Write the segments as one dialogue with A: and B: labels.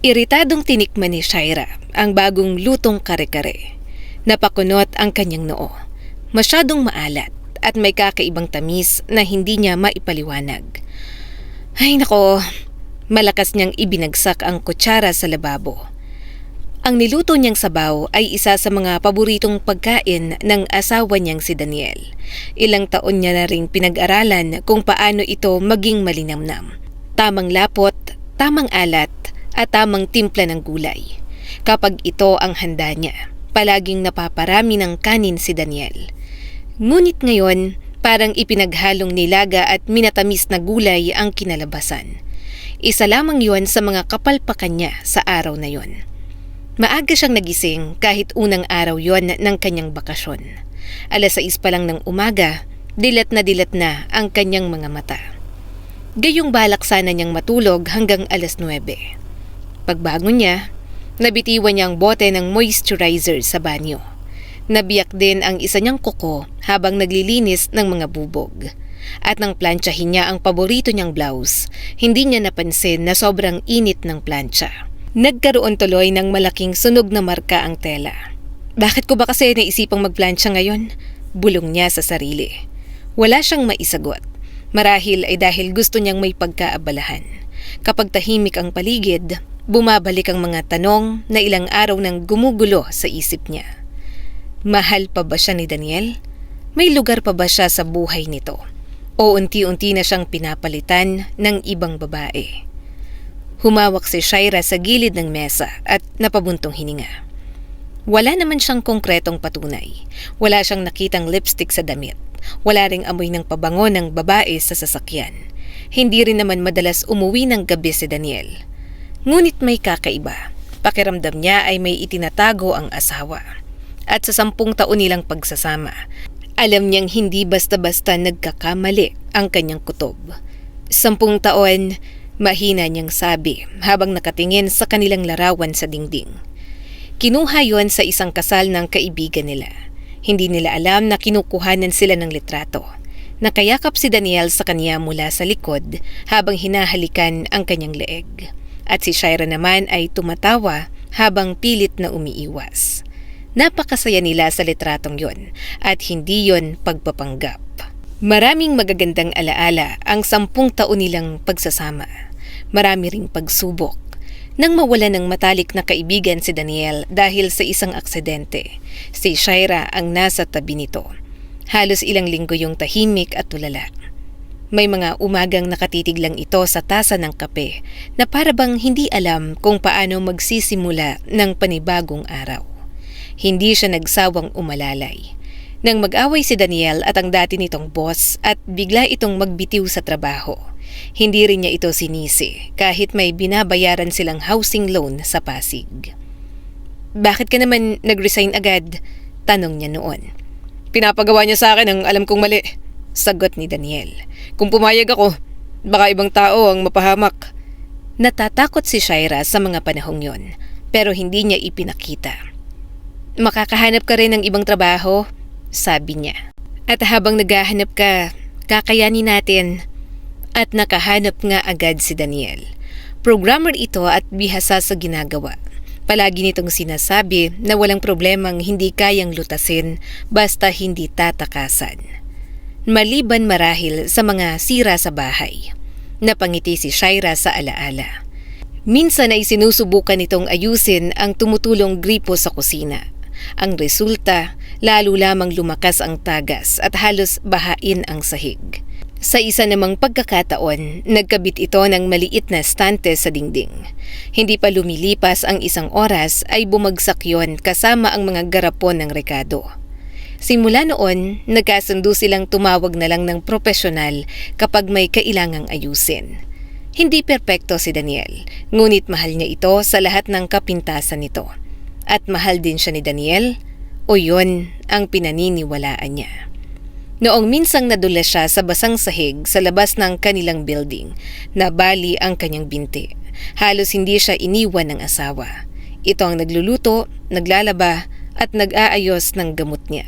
A: Iritadong tinikman ni Shaira ang bagong lutong kare-kare. Napakunot ang kanyang noo. Masyadong maalat at may kakaibang tamis na hindi niya maipaliwanag. Ay nako, malakas niyang ibinagsak ang kutsara sa lababo. Ang niluto niyang sabaw ay isa sa mga paboritong pagkain ng asawa niyang si Daniel. Ilang taon niya na ring pinag-aralan kung paano ito maging malinamnam. Tamang lapot, tamang alat, at tamang timpla ng gulay. Kapag ito ang handa niya, palaging napaparami ng kanin si Daniel. Ngunit ngayon, parang ipinaghalong nilaga at minatamis na gulay ang kinalabasan. Isa lamang yon sa mga kapalpakan niya sa araw na yon. Maaga siyang nagising kahit unang araw yon ng kanyang bakasyon. 6:00 pa lang ng umaga, dilat na ang kanyang mga mata. Gayong balak sana niyang matulog hanggang 9:00. Pagbangon niya, nabitiwan niya ang bote ng moisturizer sa banyo. Nabiyak din ang isa niyang kuko habang naglilinis ng mga bubog. At nang plantsahin niya ang paborito niyang blouse, hindi niya napansin na sobrang init ng plantsa. Nagkaroon tuloy ng malaking sunog na marka ang tela. Bakit ko ba kasi naisipang magplantsa ngayon? Bulong niya sa sarili. Wala siyang maisagot. Marahil ay dahil gusto niyang may pagkaabalahan. Kapag tahimik ang paligid, bumabalik ang mga tanong na ilang araw nang gumugulo sa isip niya. Mahal pa ba siya ni Daniel? May lugar pa ba siya sa buhay nito? O unti-unti na siyang pinapalitan ng ibang babae? Humawak si Shaira sa gilid ng mesa at napabuntong hininga. Wala naman siyang konkretong patunay. Wala siyang nakitang lipstick sa damit. Wala ring amoy ng pabango ng babae sa sasakyan. Hindi rin naman madalas umuwi ng gabi si Daniel. Ngunit may kakaiba. Pakiramdam niya ay may itinatago ang asawa. At sa 10 taon nilang pagsasama, alam niyang hindi basta-basta nagkakamali ang kanyang kutob. 10 taon, mahina niyang sabi habang nakatingin sa kanilang larawan sa dingding. Kinuha yon sa isang kasal ng kaibigan nila. Hindi nila alam na kinukuhanan sila ng litrato. Nakayakap si Daniel sa kanya mula sa likod habang hinahalikan ang kanyang leeg. At si Shaira naman ay tumatawa habang pilit na umiiwas. Napakasaya nila sa litratong yon at hindi yon pagpapanggap. Maraming magagandang alaala ang 10 taon nilang pagsasama. Marami ring pagsubok. Nang mawala ng matalik na kaibigan si Daniel dahil sa isang aksidente, si Shaira ang nasa tabi nito. Halos ilang linggo yung tahimik at tulala. May mga umagang nakatitig lang ito sa tasa ng kape na parabang hindi alam kung paano magsisimula ng panibagong araw. Hindi siya nagsawang umalalay. Nang mag-away si Daniel at ang dati nitong boss at bigla itong magbitiw sa trabaho, hindi rin niya ito sinisi kahit may binabayaran silang housing loan sa Pasig. Bakit ka naman nag-resign agad? Tanong niya noon. Pinapagawa niya sa akin ang alam kong mali. Sagot ni Daniel. Kung pumayag ako, baka ibang tao ang mapahamak. Natatakot si Shaira sa mga panahong yon, pero hindi niya ipinakita. Makakahanap ka rin ng ibang trabaho, sabi niya. At habang naghahanap ka, kakayanin natin. At nakahanap nga agad si Daniel. Programmer ito at bihasa sa ginagawa. Palagi nitong sinasabi na walang problemang hindi kayang lutasin basta hindi tatakasan. Maliban marahil sa mga sira sa bahay. Napangiti si Shaira sa alaala. Minsan ay sinusubukan nitong ayusin ang tumutulong gripo sa kusina. Ang resulta, lalo lamang lumakas ang tagas at halos bahain ang sahig. Sa isa namang pagkakataon, nagkabit ito ng maliit na stante sa dingding. Hindi pa lumilipas ang 1 oras ay bumagsak yon kasama ang mga garapon ng rekado. Simula noon, nagkasundo silang tumawag na lang ng propesyonal kapag may kailangang ayusin. Hindi perpekto si Daniel, ngunit mahal niya ito sa lahat ng kapintasan nito. At mahal din siya ni Daniel, o yon ang pinaniniwalaan niya. Noong minsang nadulas siya sa basang sahig sa labas ng kanilang building, nabali ang kanyang binti. Halos hindi siya iniwan ng asawa. Ito ang nagluluto, naglalaba at nag-aayos ng gamot niya.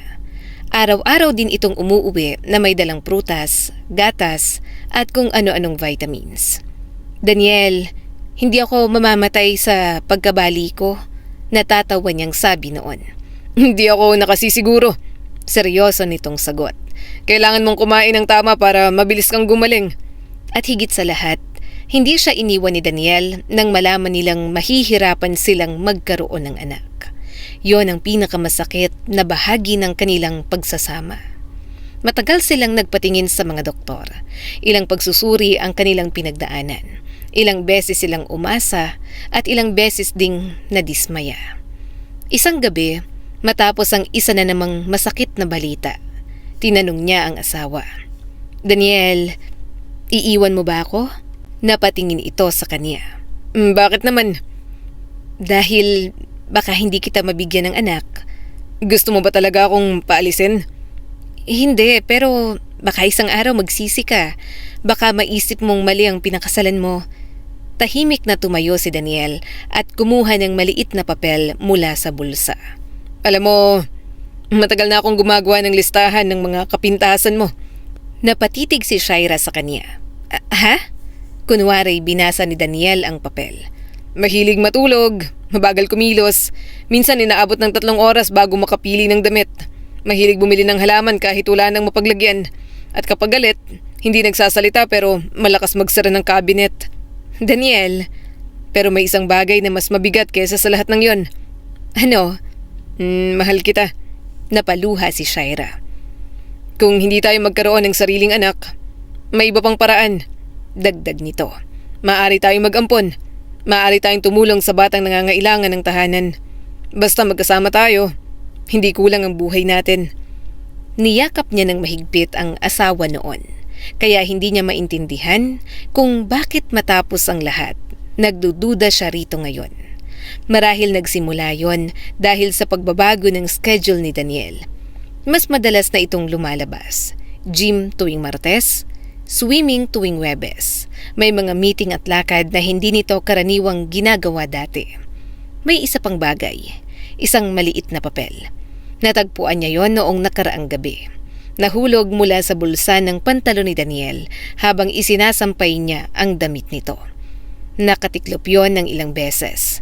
A: Araw-araw din itong umuuwi na may dalang prutas, gatas at kung ano-anong vitamins. Daniel, Hindi ako mamamatay sa pagkabali ko. Natatawa niyang sabi noon.
B: Hindi ako nakasisiguro.
A: Seryoso nitong sagot.
B: Kailangan mong kumain ng tama para mabilis kang gumaling.
A: At higit sa lahat, hindi siya iniwan ni Daniel nang malaman nilang mahihirapan silang magkaroon ng anak. Yon ang pinakamasakit na bahagi ng kanilang pagsasama. Matagal silang nagpatingin sa mga doktor. Ilang pagsusuri ang kanilang pinagdaanan. Ilang beses silang umasa at ilang beses ding nadismaya. Isang gabi, matapos ang isa na namang masakit na balita, tinanong niya ang asawa. Daniel, iiwan mo ba ako? Napatingin ito sa kanya.
B: Bakit naman?
A: Dahil baka hindi kita mabigyan ng anak.
B: Gusto mo ba talaga akong paalisin?
A: Hindi, pero baka isang araw magsisi ka. Baka maisip mong mali ang pinakasalan mo. Tahimik na tumayo si Daniel at kumuha ng maliit na papel mula sa bulsa.
B: Alam mo, matagal na akong gumagawa ng listahan ng mga kapintasan mo.
A: Napatitig si Shaira sa kanya. Ha? Kunwari binasa ni Daniel ang papel.
B: Mahilig matulog, mabagal kumilos, minsan inaabot ng 3 oras bago makapili ng damit. Mahilig bumili ng halaman kahit wala nang mapaglagyan. At kapag galit, hindi nagsasalita pero malakas magsara ng cabinet.
A: Daniel,
B: pero may isang bagay na mas mabigat kaysa sa lahat ng yon.
A: Ano?
B: Mahal kita.
A: Napaluha si Shaira.
B: Kung hindi tayo magkaroon ng sariling anak, may iba pang paraan.
A: Dagdag nito.
B: Maaari tayong mag-ampon. Maaari tayong tumulong sa batang nangangailangan ng tahanan. Basta magkasama tayo, hindi kulang ang buhay natin.
A: Niyakap niya ng mahigpit ang asawa noon. Kaya hindi niya maintindihan kung bakit matapos ang lahat, nagdududa siya rito ngayon. Marahil nagsimula yon dahil sa pagbabago ng schedule ni Daniel. Mas madalas na itong lumalabas. Gym tuwing Martes, swimming tuwing Huwebes. May mga meeting at lakad na hindi nito karaniwang ginagawa dati. May isa pang bagay, isang maliit na papel. Natagpuan niya yon noong nakaraang gabi. Nahulog mula sa bulsa ng pantalon ni Daniel habang isinasampay niya ang damit nito. Nakatiklop yon ng ilang beses.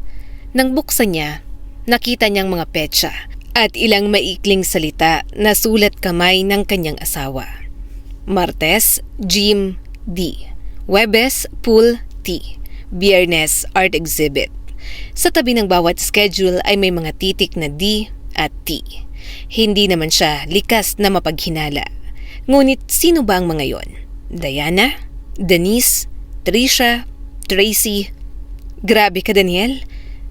A: Nang buksan niya, nakita niyang mga petsa at ilang maikling salita na sulat kamay ng kanyang asawa. Martes, Gym, D. Huwebes, Pool, T. Biyernes, Art Exhibit. Sa tabi ng bawat schedule ay may mga titik na D at T. Hindi naman siya likas na mapaghinala. Ngunit sino ba ang mga yon? Diana? Denise? Trisha? Tracy? Grabe ka, Daniel.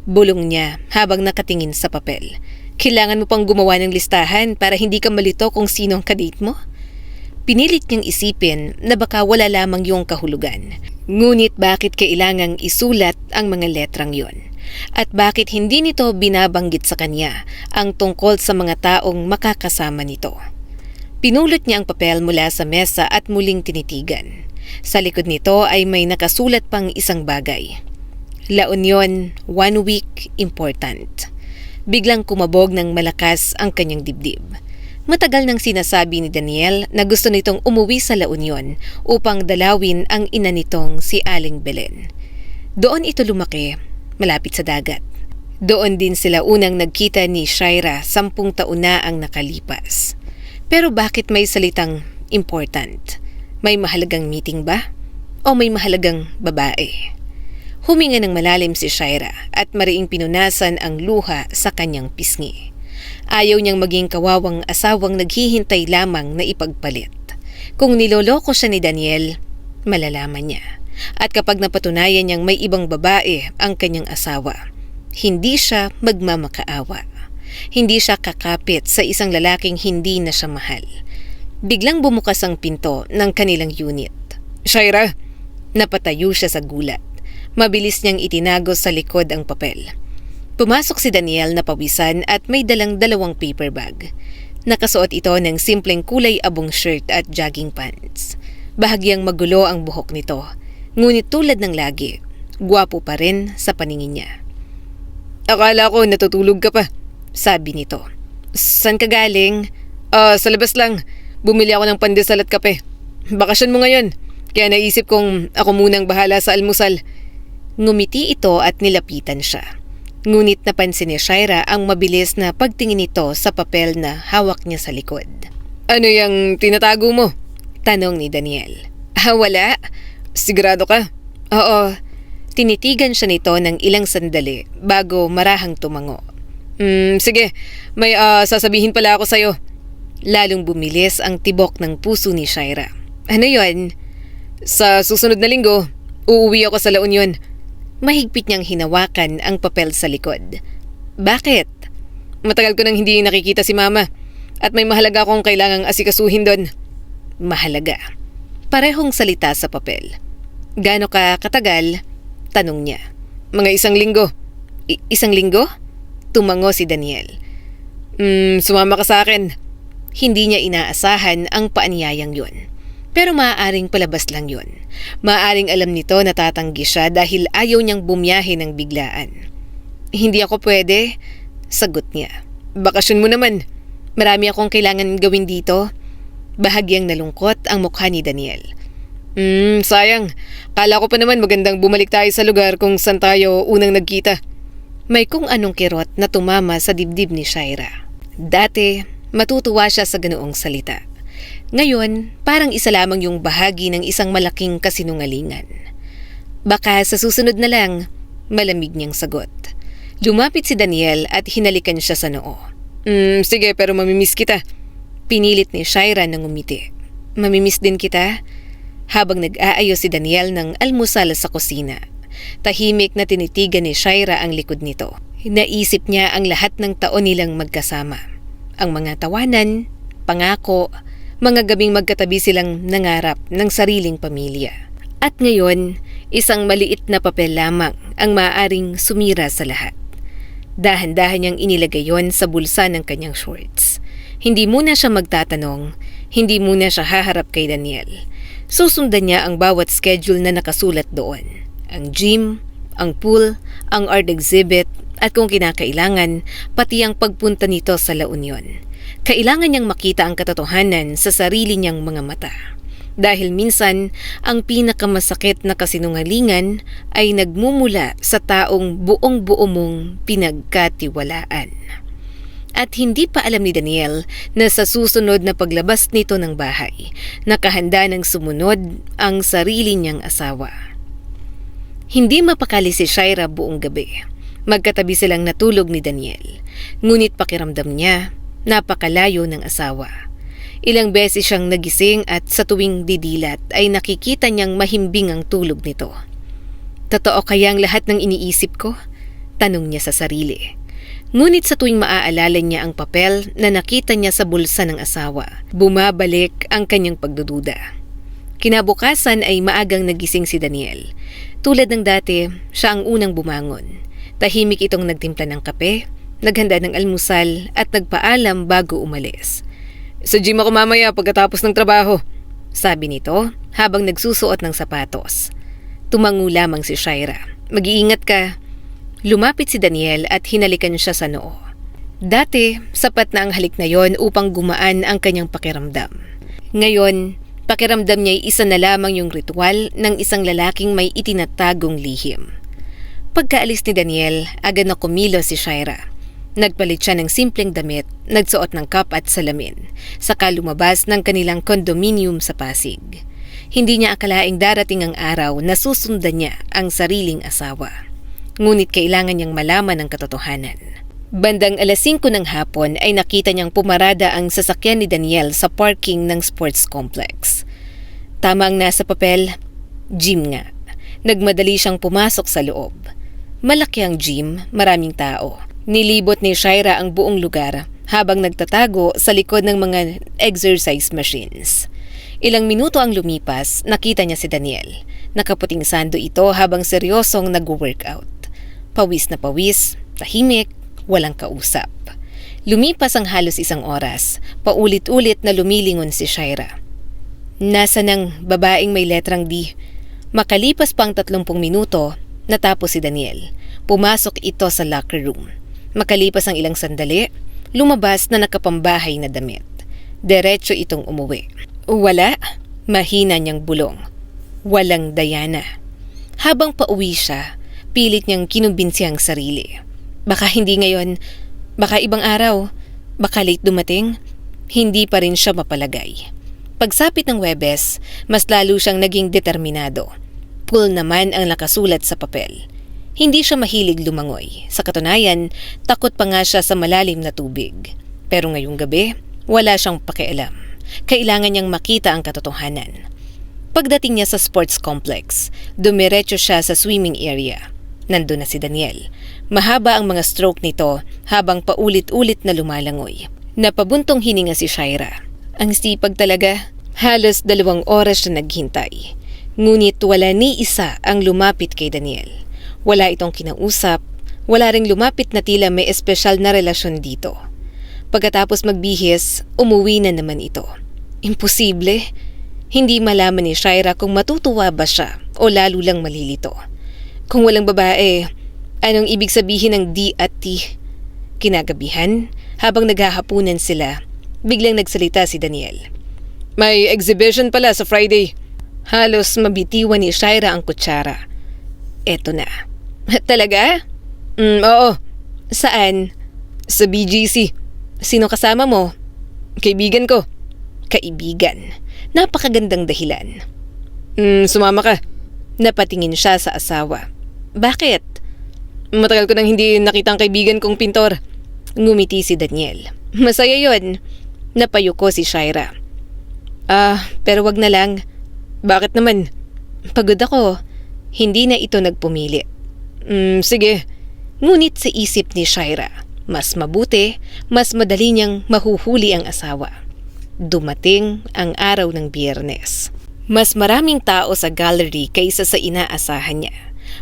A: Bulong niya habang nakatingin sa papel. Kailangan mo pang gumawa ng listahan para hindi ka malito kung sino ang kadate mo? Pinilit niyang isipin na baka wala lamang yung kahulugan. Ngunit bakit kailangang isulat ang mga letrang yon? At bakit hindi nito binabanggit sa kanya ang tungkol sa mga taong makakasama nito? Pinulot niya ang papel mula sa mesa at muling tinitigan. Sa likod nito ay may nakasulat pang isang bagay. La Union, 1 week, important. Biglang kumabog ng malakas ang kanyang dibdib. Matagal nang sinasabi ni Daniel na gusto nitong umuwi sa La Union upang dalawin ang ina nitong si Aling Belen. Doon ito lumaki, malapit sa dagat. Doon din sila unang nagkita ni Shaira 10 taon na ang nakalipas. Pero bakit may salitang important? May mahalagang meeting ba? O may mahalagang babae? Huminga ng malalim si Shaira at mariing pinunasan ang luha sa kanyang pisngi. Ayaw niyang maging kawawang asawang naghihintay lamang na ipagpalit. Kung niloloko siya ni Daniel, malalaman niya. At kapag napatunayan niyang may ibang babae ang kanyang asawa, hindi siya magmamakaawa. Hindi siya kakapit sa isang lalaking hindi na siya mahal. Biglang bumukas ang pinto ng kanilang unit.
B: Shaira!
A: Napatayo siya sa gulat. Mabilis niyang itinago sa likod ang papel. Pumasok si Daniel na pawisan at may dalang 2 paper bag. Nakasuot ito ng simpleng kulay abong shirt at jogging pants. Bahagyang magulo ang buhok nito. Ngunit tulad ng lagi, gwapo pa rin sa paningin niya.
B: Akala ko natutulog ka pa,
A: sabi nito.
B: Saan ka galing? Sa labas lang. Bumili ako ng pandesal at kape. Bakasyon mo ngayon, kaya naisip kong ako munang bahala sa almusal.
A: Ngumiti ito at nilapitan siya. Ngunit napansin ni Shaira ang mabilis na pagtingin nito sa papel na hawak niya sa likod.
B: Ano yung tinatago mo?
A: Tanong ni Daniel.
B: Wala. Sigurado ka?
A: Oo. Tinitigan siya nito ng ilang sandali bago marahang tumango.
B: Sige. May sasabihin pala ako sa'yo.
A: Lalong bumilis ang tibok ng puso ni Shaira. Ano yon?
B: Sa susunod na linggo, uuwi ako sa La Union.
A: Mahigpit niyang hinawakan ang papel sa likod. Bakit?
B: Matagal ko nang hindi nakikita si Mama at may mahalaga akong kailangang asikasuhin doon.
A: Mahalaga. Parehong salita sa papel. Gaano ka katagal? Tanong niya.
B: Mga 1 linggo.
A: Isang linggo? Tumango si Daniel.
B: Sumama ka sa akin.
A: Hindi niya inaasahan ang paanyayang yun. Pero maaaring palabas lang yun. Maaaring alam nito na tatanggi siya dahil ayaw niyang bumiyahe ng biglaan. Hindi ako pwede, sagot niya.
B: Bakasyon mo naman.
A: Marami akong kailangan gawin dito. Bahagyang nalungkot ang mukha ni Daniel.
B: Sayang. Kala ko pa naman magandang bumalik tayo sa lugar kung saan tayo unang nagkita.
A: May kung anong kirot na tumama sa dibdib ni Shaira. Dati, matutuwa siya sa ganoong salita. Ngayon, parang isa lamang yung bahagi ng isang malaking kasinungalingan. Baka sa susunod na lang, malamig niyang sagot. Lumapit si Daniel at hinalikan siya sa noo.
B: Sige, pero mamimiss kita.
A: Pinilit ni Shaira na ngumiti. Mamimiss din kita? Habang nag-aayos si Daniel ng almusal sa kusina. Tahimik na tinitigan ni Shaira ang likod nito. Naisip niya ang lahat ng taon nilang magkasama. Ang mga tawanan, pangako, mga gabing magkatabi silang nangarap ng sariling pamilya. At ngayon, isang maliit na papel lamang ang maaaring sumira sa lahat. Dahan-dahan niyang inilagay yon sa bulsa ng kanyang shorts. Hindi muna siya magtatanong, hindi muna siya haharap kay Daniel. Susundan niya ang bawat schedule na nakasulat doon. Ang gym, ang pool, ang art exhibit, at kung kinakailangan, pati ang pagpunta nito sa La Union. Kailangan niyang makita ang katotohanan sa sarili niyang mga mata. Dahil minsan, ang pinakamasakit na kasinungalingan ay nagmumula sa taong buong-buo mong pinagkatiwalaan. At hindi pa alam ni Daniel na sa susunod na paglabas nito ng bahay, nakahanda ng sumunod ang sarili niyang asawa. Hindi mapakali si Shaira buong gabi. Magkatabi silang natulog ni Daniel. Ngunit pakiramdam niya, napakalayo ng asawa. Ilang beses siyang nagising at sa tuwing didilat ay nakikita niyang mahimbing ang tulog nito. Totoo kaya ang lahat ng iniisip ko? Tanong niya sa sarili. Ngunit sa tuwing maaalala niya ang papel na nakita niya sa bulsa ng asawa, bumabalik ang kanyang pagdududa. Kinabukasan ay maagang nagising si Daniel. Tulad ng dati, siya ang unang bumangon. Tahimik itong nagtimpla ng kape, naghanda ng almusal at nagpaalam bago umalis.
B: Sa gym ako mamaya pagkatapos ng trabaho,
A: sabi nito habang nagsusuot ng sapatos. Tumango lamang si Shaira. Mag-iingat ka. Lumapit si Daniel at hinalikan siya sa noo. Dati, sapat na ang halik na yon upang gumaan ang kanyang pakiramdam. Ngayon, pakiramdam niya ay isa na lamang yung ritual ng isang lalaking may itinatagong lihim. Pagkaalis ni Daniel, agad na kumilos si Shaira. Nagpalit siya ng simpleng damit, nagsuot ng cup at salamin, saka lumabas ng kanilang kondominium sa Pasig. Hindi niya akalaing darating ang araw na susundan niya ang sariling asawa. Ngunit kailangan niyang malaman ang katotohanan. Bandang 5:00 ng hapon ay nakita niyang pumarada ang sasakyan ni Daniel sa parking ng sports complex. Tama ang nasa papel, gym nga. Nagmadali siyang pumasok sa loob. Malaki ang gym, maraming tao. Nilibot ni Shaira ang buong lugar habang nagtatago sa likod ng mga exercise machines. Ilang minuto ang lumipas, nakita niya si Daniel. Nakaputing sando ito habang seryosong nag-workout. Pawis na pawis, tahimik, walang kausap. Lumipas ang halos 1 oras, paulit-ulit na lumilingon si Shaira. Nasa ng babaeng may letrang D. Makalipas pang 30 minuto, natapos si Daniel. Pumasok ito sa locker room. Makalipas ang ilang sandali, lumabas na nakapambahay na damit. Diretso itong umuwi. Wala, mahina niyang bulong. Walang Diana. Habang pauwi siya, Pilit niyang kinumbinsi ang sarili. Baka hindi ngayon, baka ibang araw, baka late dumating, hindi pa rin siya mapalagay. Pagsapit ng Huwebes, mas lalo siyang naging determinado. Pool naman ang nakasulat sa papel. Hindi siya mahilig lumangoy. Sa katunayan, takot pa nga siya sa malalim na tubig. Pero ngayong gabi, wala siyang pakialam. Kailangan niyang makita ang katotohanan. Pagdating niya sa sports complex, dumiretso siya sa swimming area. Nandun na si Daniel. Mahaba ang mga stroke nito habang paulit-ulit na lumalangoy. Napabuntong hininga si Shaira. Ang sipag talaga. Halos 2 oras siya naghintay. Ngunit wala ni isa ang lumapit kay Daniel. Wala itong kinausap. Wala ring lumapit na tila may espesyal na relasyon dito. Pagkatapos magbihis, umuwi na naman ito. Imposible. Hindi malaman ni Shaira kung matutuwa ba siya o lalo lang malilito. Kung walang babae, anong ibig sabihin ng D at T? Kinagabihan, habang naghahapunan sila, biglang nagsalita si Daniel.
B: May exhibition pala sa Friday.
A: Halos mabitiwan ni Shaira ang kutsara. Eto na. Talaga?
B: Oo.
A: Saan?
B: Sa BGC.
A: Sino kasama mo?
B: Kaibigan ko.
A: Kaibigan. Napakagandang dahilan.
B: Sumama ka.
A: Napatingin siya sa asawa. Bakit?
B: Matagal ko nang hindi nakita ang kaibigan kong pintor.
A: Ngumiti si Daniel. Masaya yon. Napayuko si Shaira. Pero wag na lang.
B: Bakit naman?
A: Pagod ako. Hindi na ito nagpumili.
B: Sige.
A: Ngunit sa isip ni Shaira, mas mabuti, mas madali niyang mahuhuli ang asawa. Dumating ang araw ng Biyernes. Mas maraming tao sa gallery kaysa sa inaasahan niya.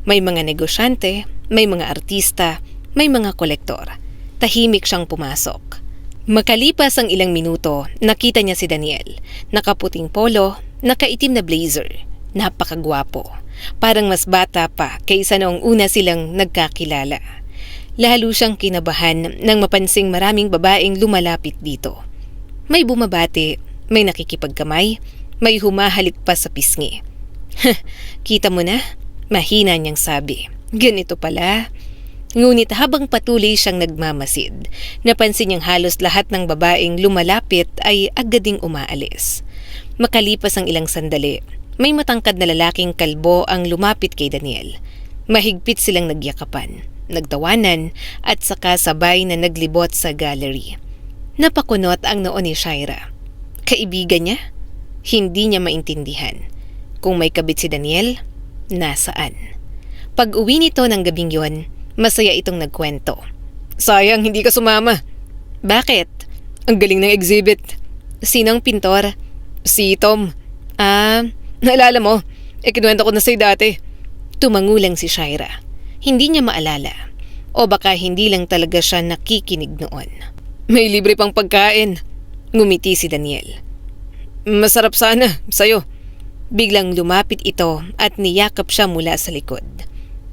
A: May mga negosyante, may mga artista, may mga kolektor. Tahimik siyang pumasok. Makalipas ang ilang minuto, nakita niya si Daniel. Nakaputing polo, nakaitim na blazer. Napakagwapo. Parang mas bata pa kaysa noong una silang nagkakilala. Lalo siyang kinabahan nang mapansing maraming babaeng lumalapit dito. May bumabati, may nakikipagkamay, may humahalik pa sa pisngi. Kita mo na? Mahina niyang sabi. Ganito pala. Ngunit habang patuloy siyang nagmamasid, napansin niyang halos lahat ng babaeng lumalapit ay agad ding umaalis. Makalipas ang ilang sandali, may matangkad na lalaking kalbo ang lumapit kay Daniel. Mahigpit silang nagyakapan, nagtawanan at saka sabay na naglibot sa gallery. Napakunot ang noo ni Shaira. Kaibigan niya? Hindi niya maintindihan. Kung may kabit si Daniel, nasaan? Pag-uwi nito ng gabing yon, masaya itong nagkwento.
B: Sayang hindi ka sumama.
A: Bakit?
B: Ang galing ng exhibit.
A: Sinong pintor?
B: Si Tom. Naalala mo? Kinuwento ko na sa'yo dati.
A: Tumangulang si Shaira. Hindi niya maalala. O baka hindi lang talaga siya nakikinig noon.
B: May libre pang pagkain.
A: Ngumiti si Daniel.
B: Masarap sana, sa'yo.
A: Biglang lumapit ito at niyakap siya mula sa likod.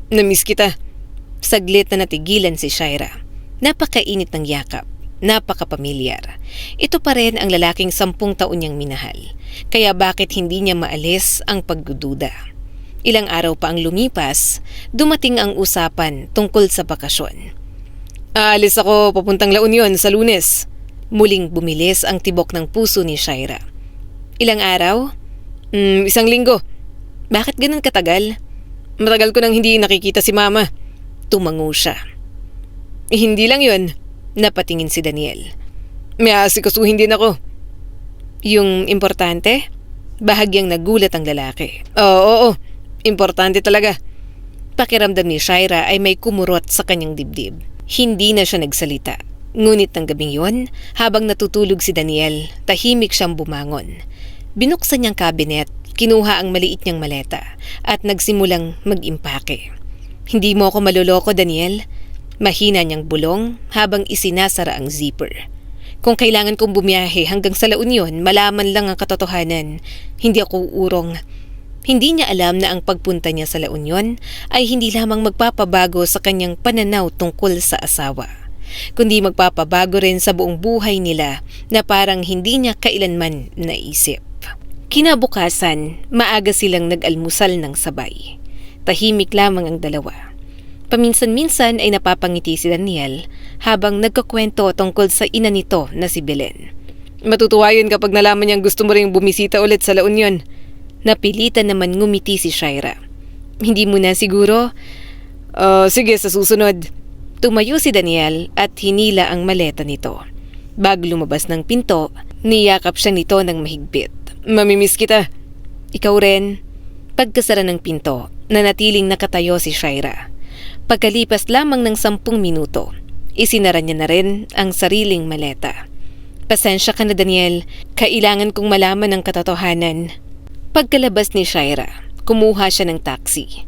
B: Namiss kita.
A: Saglit na natigilan si Shaira. Napakainit ng yakap. Napakapamilyar. Ito pa rin ang lalaking 10 taon niyang minahal. Kaya bakit hindi niya maalis ang pagdududa? Ilang araw pa ang lumipas, dumating ang usapan tungkol sa bakasyon.
B: Aalis ako papuntang La Union sa Lunes.
A: Muling bumilis ang tibok ng puso ni Shaira. Ilang araw?
B: 1 linggo.
A: Bakit ganun katagal?
B: Matagal ko nang hindi nakikita si Mama.
A: Tumango siya.
B: Hindi lang yun.
A: Napatingin si Daniel.
B: May aasikasuhin din ako.
A: Yung importante? Bahagyang nagulat ang lalaki.
B: Oo. Importante talaga.
A: Pakiramdam ni Shaira ay may kumurot sa kanyang dibdib. Hindi na siya nagsalita. Ngunit ng gabing yon, habang natutulog si Daniel, tahimik siyang bumangon. Binuksan niyang kabinet, kinuha ang maliit niyang maleta at nagsimulang mag-impake. Hindi mo ako maloloko, Daniel. Mahina niyang bulong habang isinasara ang zipper. Kung kailangan kong bumiyahe hanggang sa La Union, malaman lang ang katotohanan. Hindi ako uurong. Hindi niya alam na ang pagpunta niya sa La Union ay hindi lamang magpapabago sa kanyang pananaw tungkol sa asawa, kundi magpapabago rin sa buong buhay nila na parang hindi niya kailanman naisip. Kinabukasan, maaga silang nag-almusal ng sabay. Tahimik lamang ang dalawa. Paminsan-minsan ay napapangiti si Daniel habang nagkakwento tungkol sa ina nito na si Belen.
B: Matutuwa yun kapag nalaman niyang gusto mo ring bumisita ulit sa La Union.
A: Napilitan naman ngumiti si Shaira. Hindi mo na siguro?
B: Sige, sa susunod.
A: Tumayo si Daniel at hinila ang maleta nito. Bago lumabas ng pinto, niyakap siya nito ng mahigpit.
B: Mamimiss kita.
A: Ikaw rin. Pagkasara ng pinto, nanatiling nakatayo si Shaira. Pagkalipas lamang ng 10 minuto, isinara niya na rin ang sariling maleta. Pasensya ka na Daniel, kailangan kong malaman ang katotohanan. Pagkalabas ni Shaira, kumuha siya ng taxi.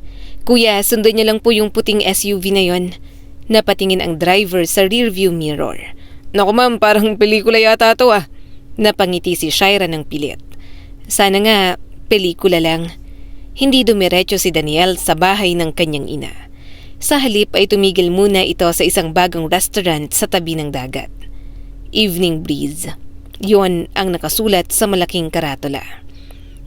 A: Kuya, sundan niya lang po yung puting SUV na yon. Napatingin ang driver sa rearview mirror.
B: Naku ma'am, parang pelikula yata to ah.
A: Napangiti si Shaira ng pilit. Sana nga, pelikula lang. Hindi dumiretso si Daniel sa bahay ng kanyang ina. Sa halip ay tumigil muna ito sa isang bagong restaurant sa tabi ng dagat. Evening Breeze. Yon ang nakasulat sa malaking karatula.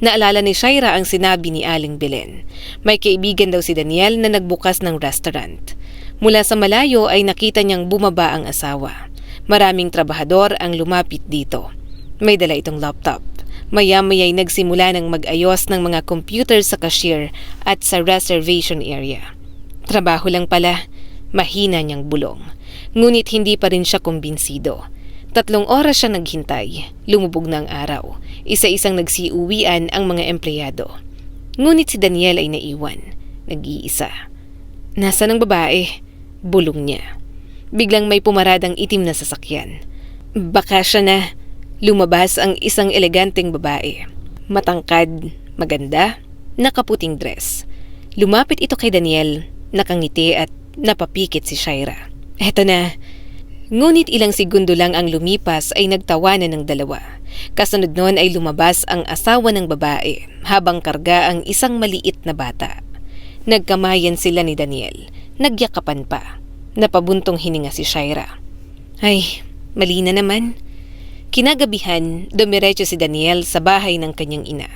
A: Naalala ni Shaira ang sinabi ni Aling Belen. May kaibigan daw si Daniel na nagbukas ng restaurant. Mula sa malayo ay nakita niyang bumaba ang asawa. Maraming trabahador ang lumapit dito. May dala itong laptop. Maya-maya'y nagsimula ng mag-ayos ng mga computer sa cashier at sa reservation area. Trabaho lang pala, mahina niyang bulong. Ngunit hindi pa rin siya kumbinsido. 3 oras siya naghintay, lumubog na ang araw. Isa-isang nagsiuwian ang mga empleyado. Ngunit si Daniel ay naiwan, nag-iisa. Nasaan ang babae? Bulong niya. Biglang may pumaradang itim na sasakyan. Baka siya na. Lumabas ang isang eleganteng babae. Matangkad, maganda, nakaputing dress. Lumapit ito kay Daniel, nakangiti at napapikit si Shaira. Eto na. Ngunit ilang segundo lang ang lumipas ay nagtawanan ng dalawa. Kasunod noon ay lumabas ang asawa ng babae habang karga ang isang maliit na bata. Nagkamayan sila ni Daniel. Nagyakapan pa. Napabuntong hininga si Shaira. Ay, mali na naman. Kinagabihan, dumiretso si Daniel sa bahay ng kanyang ina.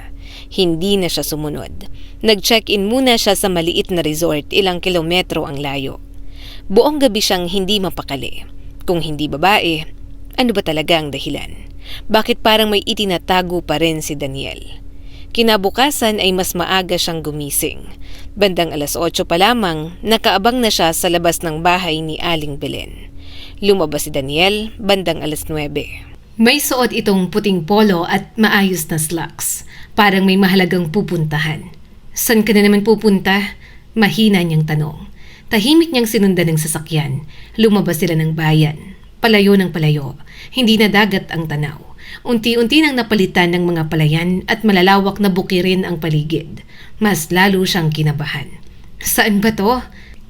A: Hindi na siya sumunod. Nag-check-in muna siya sa maliit na resort, ilang kilometro ang layo. Buong gabi siyang hindi mapakali. Kung hindi babae, ano ba talaga ang dahilan? Bakit parang may itinatago pa rin si Daniel? Kinabukasan ay mas maaga siyang gumising. Bandang 8:00 pa lamang, nakaabang na siya sa labas ng bahay ni Aling Belen. Lumabas si Daniel bandang 9:00. May suot itong puting polo at maayos na slacks. Parang may mahalagang pupuntahan. San ka na naman pupunta? Mahina niyang tanong. Tahimik niyang sinundan ng sasakyan. Lumabas sila ng bayan. Palayo ng palayo. Hindi na dagat ang tanaw. Unti-unti nang napalitan ng mga palayan at malalawak na bukirin ang paligid. Mas lalo siyang kinabahan. Saan ba to?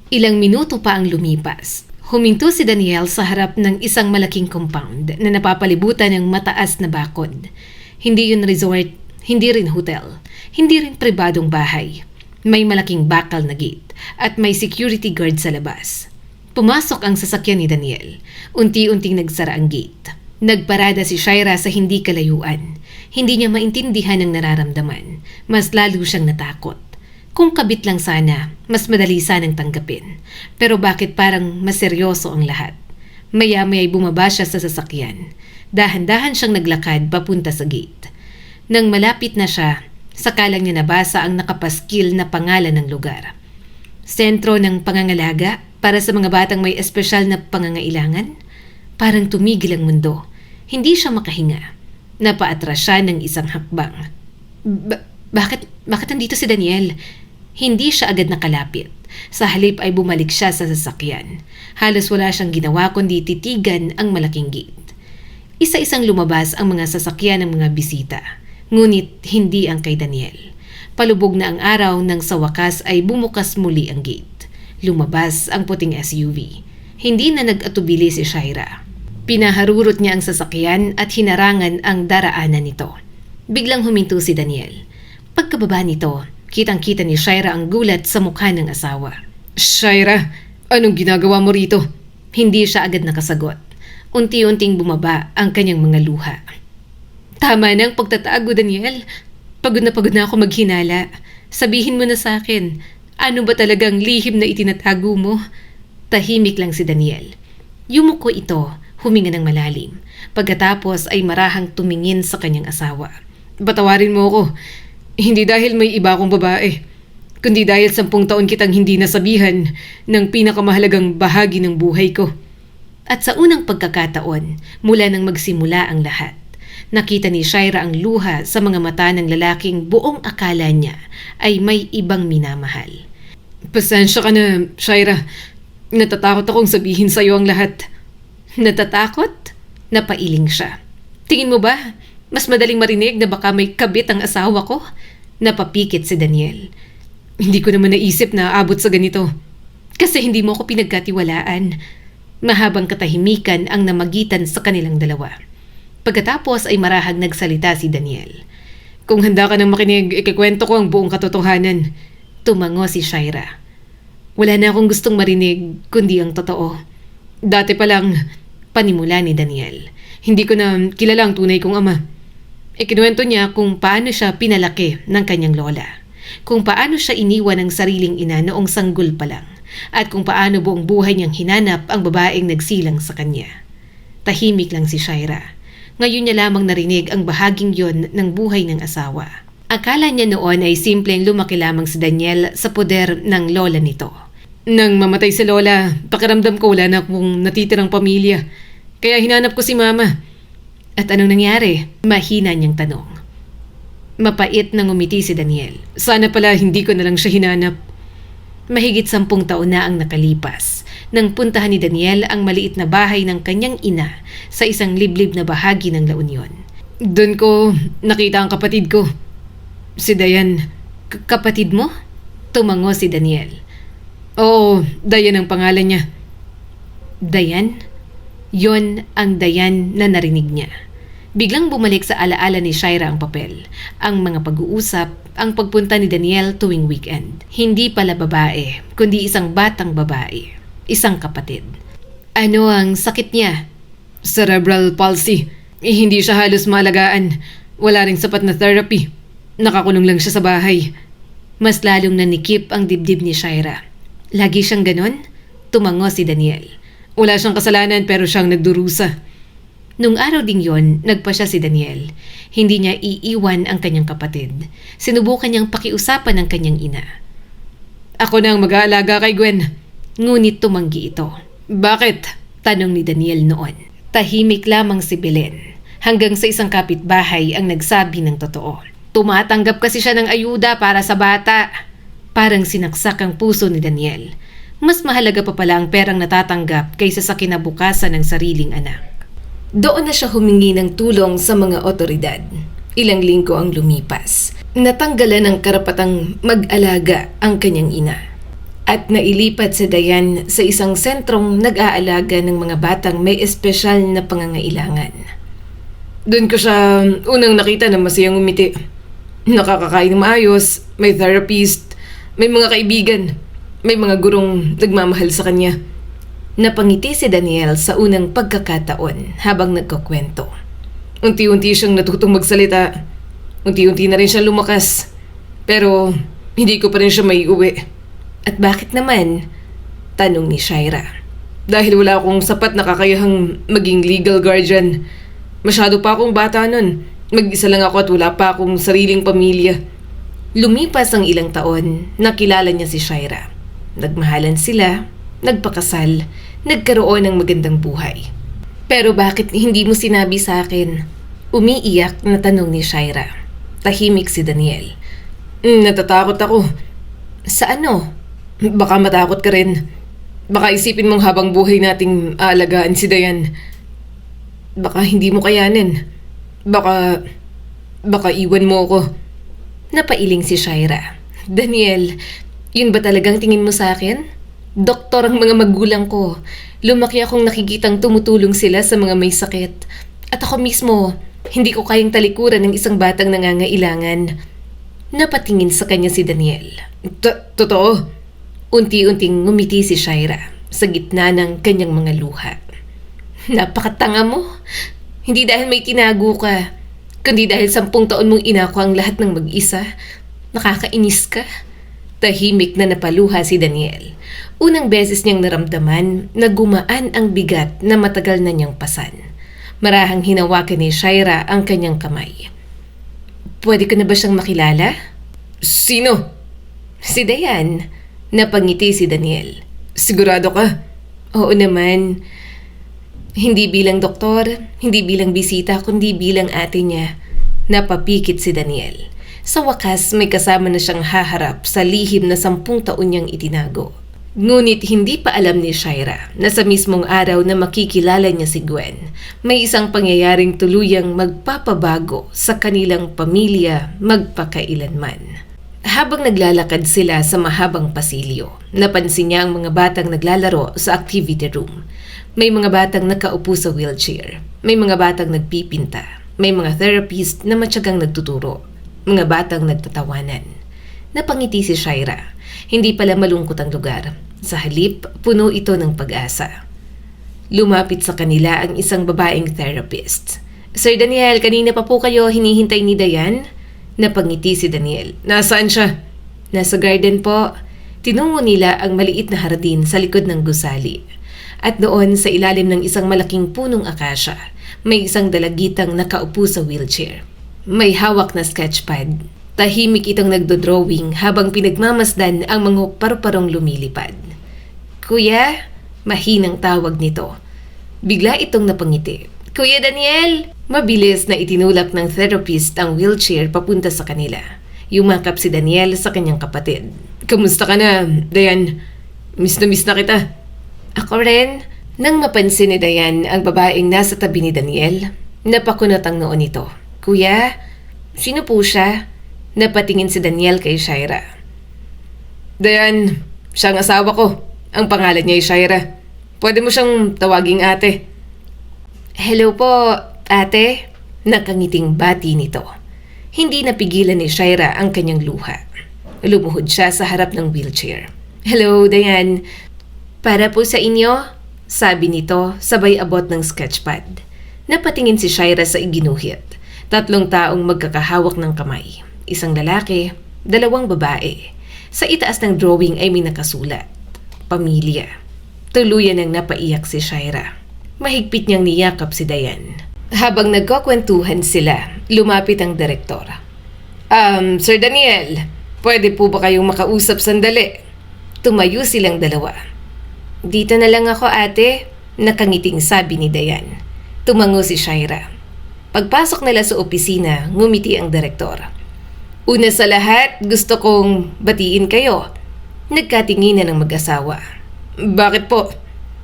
A: Ilang minuto pa ang lumipas. Huminto si Daniel sa harap ng isang malaking compound na napapalibutan ng mataas na bakod. Hindi yun resort, hindi rin hotel, hindi rin pribadong bahay. May malaking bakal na gate at may security guard sa labas. Pumasok ang sasakyan ni Daniel. Unti-unting nagsara ang gate. Nagparada si Shaira sa hindi kalayuan. Hindi niya maintindihan ang nararamdaman. Mas lalo siyang natakot. Kung kabit lang sana, mas madali sanang tanggapin. Pero bakit parang mas seryoso ang lahat? Maya-maya'y bumaba siya sa sasakyan. Dahan-dahan siyang naglakad papunta sa gate. Nang malapit na siya, sakalang niya nabasa ang nakapaskil na pangalan ng lugar. Sentro ng pangangalaga para sa mga batang may espesyal na pangangailangan? Parang tumigil ang mundo. Hindi siya makahinga. Napaatras siya ng isang hakbang. Bakit nandito si Daniel? Hindi siya agad nakalapit. Sa halip ay bumalik siya sa sasakyan. Halos wala siyang ginawa kundi titigan ang malaking gate. Isa-isang lumabas ang mga sasakyan ng mga bisita. Ngunit hindi ang kay Daniel. Palubog na ang araw nang sa wakas ay bumukas muli ang gate. Lumabas ang puting SUV. Hindi na nag-atubili si Shaira. Pinaharurot niya ang sasakyan at hinarangan ang daraanan nito. Biglang huminto si Daniel. Pagkababa nito, kitang-kita ni Shaira ang gulat sa mukha ng asawa.
B: Shaira, anong ginagawa mo rito?
A: Hindi siya agad nakasagot. Unti-unting bumaba ang kanyang mga luha. Tama na ang pagtatago, Daniel. Pagod na ako maghinala. Sabihin mo na sa akin, Ano ba talagang lihim na itinatago mo? Tahimik lang si Daniel. Yumuko ito, huminga ng malalim. Pagkatapos ay marahang tumingin sa kanyang asawa.
B: Patawarin mo ako. Hindi dahil may iba akong babae, kundi dahil 10 taon kitang hindi nasabihan ng pinakamahalagang bahagi ng buhay ko.
A: At sa unang pagkakataon, mula nang magsimula ang lahat, nakita ni Shaira ang luha sa mga mata ng lalaking buong akala niya ay may ibang minamahal.
B: Pasensya ka na, Shaira. Natatakot akong sabihin sa'yo ang lahat.
A: Natatakot? Napailing siya. Tingin mo ba, mas madaling marinig na baka may kabit ang asawa ko? Napapikit si Daniel.
B: Hindi ko naman naisip na aabot sa ganito.
A: Kasi hindi mo ko pinagkatiwalaan. Mahabang katahimikan ang namagitan sa kanilang dalawa. Pagkatapos ay marahang nagsalita si Daniel.
B: Kung handa ka nang makinig, ikikwento ko ang buong katotohanan.
A: Tumango si Shaira. Wala na akong gustong marinig, kundi ang totoo.
B: Dati pa lang,
A: Panimula ni Daniel.
B: hindi ko na kilala ang tunay kong ama. Ikinuwento niya kung paano siya pinalaki ng kanyang lola.
A: Kung paano siya iniwan ng sariling ina noong sanggol pa lang. At kung paano buong buhay niyang hinanap ang babaeng nagsilang sa kanya. Tahimik lang si Shaira. Ngayon niya lamang narinig ang bahaging yon ng buhay ng asawa. Akala niya noon ay simpleng lumaki lamang si Daniel sa poder ng lola nito.
B: Nang mamatay si lola, pakiramdam ko wala na akong natitirang pamilya. Kaya hinanap ko si mama.
A: At anong nangyari? Mahina niyang tanong. Mapait na ngumiti si Daniel.
B: Sana pala hindi ko na lang siya hinanap.
A: Mahigit 10 taon na ang nakalipas nang puntahan ni Daniel ang maliit na bahay ng kanyang ina sa isang liblib na bahagi ng La Union.
B: Doon ko nakita ang kapatid ko, si Dayan.
A: Kapatid mo? Tumango si Daniel.
B: Oo, Dayan ang pangalan niya.
A: Dayan? Yon ang Dayan na narinig niya. Biglang bumalik sa alaala ni Shaira ang papel, ang mga pag-uusap, ang pagpunta ni Daniel tuwing weekend. Hindi pala babae, kundi isang batang babae, isang kapatid. Ano ang sakit niya?
B: Cerebral palsy. Hindi siya halos maalagaan. Wala ring sapat na therapy. Nakakulong lang siya sa bahay.
A: Mas lalong nanikip ang dibdib ni Shaira. Lagi siyang ganon? Tumango si Daniel.
B: Wala siyang kasalanan pero siyang nagdurusa.
A: Nung araw ding yon, nagpa siya si Daniel. Hindi niya iiwan ang kanyang kapatid. Sinubukan niyang pakiusapan ng kanyang ina.
B: Ako na ang mag-aalaga kay Gwen.
A: Ngunit tumanggi ito.
B: Bakit?
A: Tanong ni Daniel noon. Tahimik lamang si Belen. Hanggang sa isang kapitbahay ang nagsabi ng totoo. Tumatanggap kasi siya ng ayuda para sa bata. Parang sinaksak ang puso ni Daniel. Mas mahalaga pa pala ang perang natatanggap kaysa sa kinabukasan ng sariling anak. Doon na siya humingi ng tulong sa mga otoridad. Ilang linggo ang lumipas. Natanggalan ng karapatang mag-alaga ang kanyang ina. At nailipat si Dayan sa isang sentrong nag-aalaga ng mga batang may espesyal na pangangailangan.
B: Doon ko siya unang nakita na masayang umiti. Nakakakain ng maayos, may therapist, may mga kaibigan, may mga gurong nagmamahal sa kanya.
A: Napangiti si Daniel sa unang pagkakataon habang nagkukwento.
B: Unti-unti siyang natutong magsalita. Unti-unti na rin siyang lumakas. Pero hindi ko pa rin siya maiuwi.
A: At bakit naman? Tanong ni Shaira.
B: Dahil wala akong sapat na kakayahang maging legal guardian. Masyado pa akong bata nun. Mag-isa lang ako at wala pa akong sariling pamilya.
A: Lumipas ang ilang taon, nakilala niya si Shaira. Nagmahalan sila, nagpakasal, nagkaroon ng magandang buhay. Pero bakit hindi mo sinabi sa akin? Umiiyak na tanong ni Shaira. Tahimik si Daniel.
B: Natatakot ako.
A: Sa ano?
B: Baka matakot ka rin. Baka isipin mong habang buhay nating aalagaan si Dayan. Baka hindi mo kayanin. Baka iwan mo ako.
A: Napailing si Shaira. Daniel, yun ba talagang tingin mo sa akin? Doktor ang mga magulang ko. Lumaki akong nakikitang tumutulong sila sa mga may sakit. At ako mismo, hindi ko kayang talikuran ng isang batang nangangailangan. Napatingin sa kanya si Daniel.
B: Totoo?
A: Unti-unting ngumiti si Shaira sa gitna ng kanyang mga luha. Napakatanga mo. Hindi dahil may tinago ka, kundi dahil 10 taon mong inako ang lahat ng mag-isa. Nakakainis ka. Tahimik na napaluha si Daniel. Unang beses niyang naramdaman na gumaan ang bigat na matagal na niyang pasan. Marahang hinawakan ni Shaira ang kanyang kamay. Pwede ko na ba siyang makilala?
B: Sino?
A: Si Dayan. Napangiti si Daniel.
B: Sigurado ka?
A: Oo naman. Hindi bilang doktor, hindi bilang bisita, kundi bilang ate niya. Napapikit si Daniel. Sa wakas, may kasama na siyang haharap sa lihim na 10 taon niyang itinago. Ngunit hindi pa alam ni Shaira na sa mismong araw na makikilala niya si Gwen, may isang pangyayaring tuluyang magpapabago sa kanilang pamilya magpakailanman. Habang naglalakad sila sa mahabang pasilyo, napansin niya ang mga batang naglalaro sa activity room. May mga batang nakaupo sa wheelchair, may mga batang nagpipinta, may mga therapist na matyagang nagtuturo. Mga batang nagtatawanan. Napangiti si Shaira. Hindi pala malungkot ang lugar. Sa halip, puno ito ng pag-asa. Lumapit sa kanila ang isang babaeng therapist. Sir Daniel, kanina pa po kayo hinihintay ni Dayan? Napangiti si Daniel.
B: Nasaan siya?
A: Nasa garden po. Tinungo nila ang maliit na hardin sa likod ng gusali. At doon sa ilalim ng isang malaking punong akasya, may isang dalagitang nakaupo sa wheelchair. May hawak na sketchpad. Tahimik itong nagdodrawing habang pinagmamasdan ang mga paru-parong lumilipad. Kuya, mahinang tawag nito. Bigla itong napangiti. Kuya Daniel! Mabilis na itinulak ng therapist ang wheelchair papunta sa kanila. Yumakap si Daniel sa kanyang kapatid.
B: Kamusta ka na, Dayan? Miss na kita.
A: Ako rin. Nang mapansin ni Dayan ang babaeng nasa tabi ni Daniel, napakunot ang noo nito. Kuya, sino po siya? Napatingin si Daniel kay Shaira.
B: Dayan, siya ang asawa ko. Ang pangalan niya ay Shaira. Pwede mo siyang tawaging ate.
A: Hello po, ate. Nakangiting bati nito. Hindi napigilan ni Shaira ang kanyang luha. Lumuhod siya sa harap ng wheelchair. Hello, Dayan. Para po sa inyo, sabi nito sabay abot ng sketchpad. Napatingin si Shaira sa iginuhit. 3 taong magkakahawak ng kamay. Isang lalaki, 2 babae. Sa itaas ng drawing ay may nakasulat. Pamilya. Tuluyan ang napaiyak si Shaira. Mahigpit niyang niyakap si Dayan. Habang nagkukwentuhan sila, lumapit ang direktor.
B: Sir Daniel, pwede po ba kayong makausap sandali?
A: Tumayo silang 2. Dito na lang ako ate, nakangiting sabi ni Dayan. Tumango si Shaira. Pagpasok nila sa opisina, ngumiti ang direktor. Una sa lahat, gusto kong batiin kayo. Nagkatinginan ng mag-asawa.
B: Bakit po?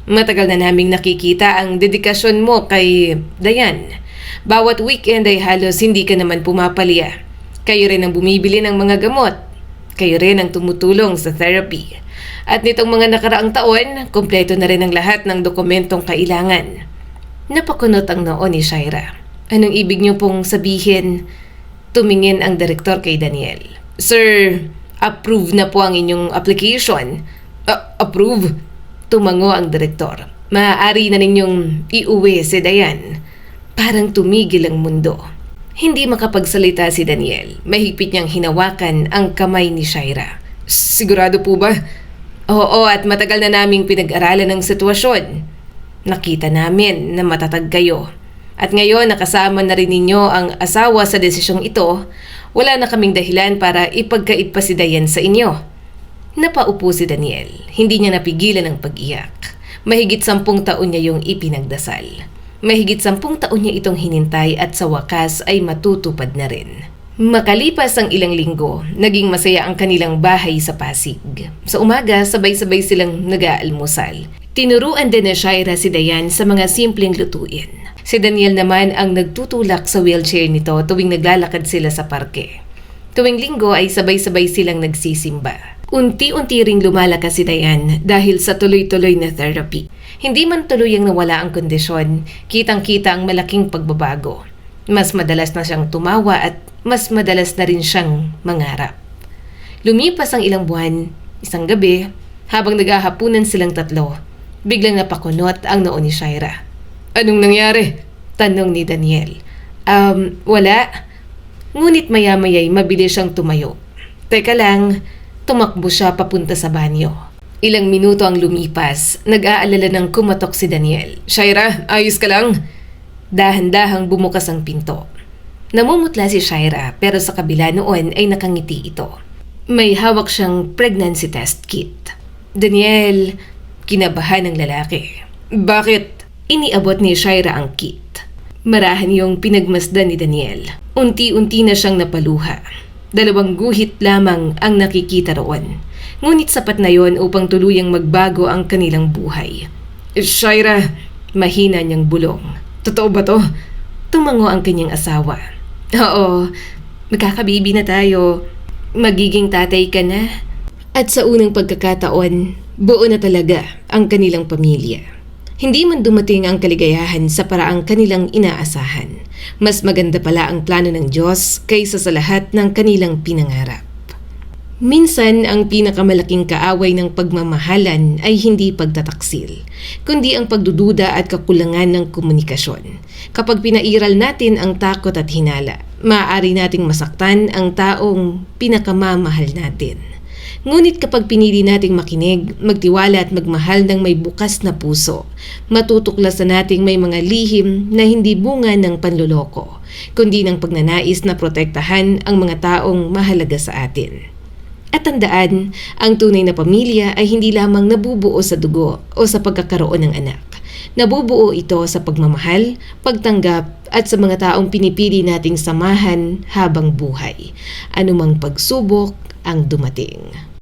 A: Matagal na naming nakikita ang dedikasyon mo kay Dayan. Bawat weekend ay halos hindi ka naman pumapalya. Kayo rin ang bumibili ng mga gamot. Kayo rin ang tumutulong sa therapy. At nitong mga nakaraang taon, kumpleto na rin ang lahat ng dokumentong kailangan. Napakunot ang noo ni Shaira. Anong ibig niyo pong sabihin? Tumingin ang direktor kay Daniel.
B: Sir, approve na po ang inyong application. Approve?
A: Tumango ang direktor. Maaari na ninyong iuwi si Dayan. Parang tumigil ang mundo. Hindi makapagsalita si Daniel. Mahigpit niyang hinawakan ang kamay ni Shaira.
B: Sigurado po ba?
A: Oo, at matagal na naming pinag-aralan ng sitwasyon. Nakita namin na matatag kayo. At ngayon nakasama na rin ninyo ang asawa sa desisyong ito, wala na kaming dahilan para ipagkait pa si Dayan sa inyo. Napaupo si Daniel. Hindi niya napigilan ang pag-iyak. Mahigit 10 taon niya yung ipinagdasal. Mahigit 10 taon niya itong hinintay at sa wakas ay matutupad na rin. Makalipas ang ilang linggo, naging masaya ang kanilang bahay sa Pasig. Sa umaga, sabay-sabay silang nag-aalmusal. Tinuruan din ni Shaira si Dayan sa mga simpleng lutuin. Si Daniel naman ang nagtutulak sa wheelchair nito tuwing naglalakad sila sa parke. Tuwing linggo ay sabay-sabay silang nagsisimba. Unti-unti ring lumalakas si Dayan dahil sa tuloy-tuloy na therapy. Hindi man tuluyang nawala ang kondisyon, kitang-kita ang malaking pagbabago. Mas madalas na siyang tumawa at mas madalas na rin siyang mangarap. Lumipas ang ilang buwan, isang gabi, habang naghahapunan silang 3, biglang napakunot ang noo ni Shaira.
B: Anong nangyari?
A: Tanong ni Daniel. Wala. Ngunit maya-maya'y mabilis siyang tumayo. Teka lang, Tumakbo siya papunta sa banyo. Ilang minuto ang lumipas, nag-aalala ng kumatok si Daniel.
B: Shaira, ayos ka lang?
A: Dahan-dahang bumukas ang pinto. Namumutla si Shaira pero sa kabila noon ay nakangiti ito. May hawak siyang pregnancy test kit. Daniel, kinabahan ng lalaki.
B: Bakit?
A: Iniabot ni Shaira ang kit. Marahan yung pinagmasdan ni Daniel. Unti-unti na siyang napaluha. 2 guhit lamang ang nakikita roon. Ngunit sapat na yon upang tuluyang magbago ang kanilang buhay.
B: Shaira,
A: Mahina niyang bulong.
B: totoo ba to?
A: Tumango ang kanyang asawa. Oo, magkakabibi na tayo. Magiging tatay ka na. At sa unang pagkakataon, buo na talaga ang kanilang pamilya. Hindi man dumating ang kaligayahan sa paraang kanilang inaasahan. Mas maganda pala ang plano ng Diyos kaysa sa lahat ng kanilang pinangarap. Minsan, ang pinakamalaking kaaway ng pagmamahalan ay hindi pagtataksil, kundi ang pagdududa at kakulangan ng komunikasyon. Kapag pinairal natin ang takot at hinala, maaari nating masaktan ang taong pinakamamahal natin. Ngunit kapag pinili nating makinig, magtiwala at magmahal ng may bukas na puso, matutuklasan nating may mga lihim na hindi bunga ng panloloko, kundi ng pagnanais na protektahan ang mga taong mahalaga sa atin. At tandaan, ang tunay na pamilya ay hindi lamang nabubuo sa dugo o sa pagkakaroon ng anak. Nabubuo ito sa pagmamahal, pagtanggap at sa mga taong pinipili nating samahan habang buhay. Anumang pagsubok ang dumating.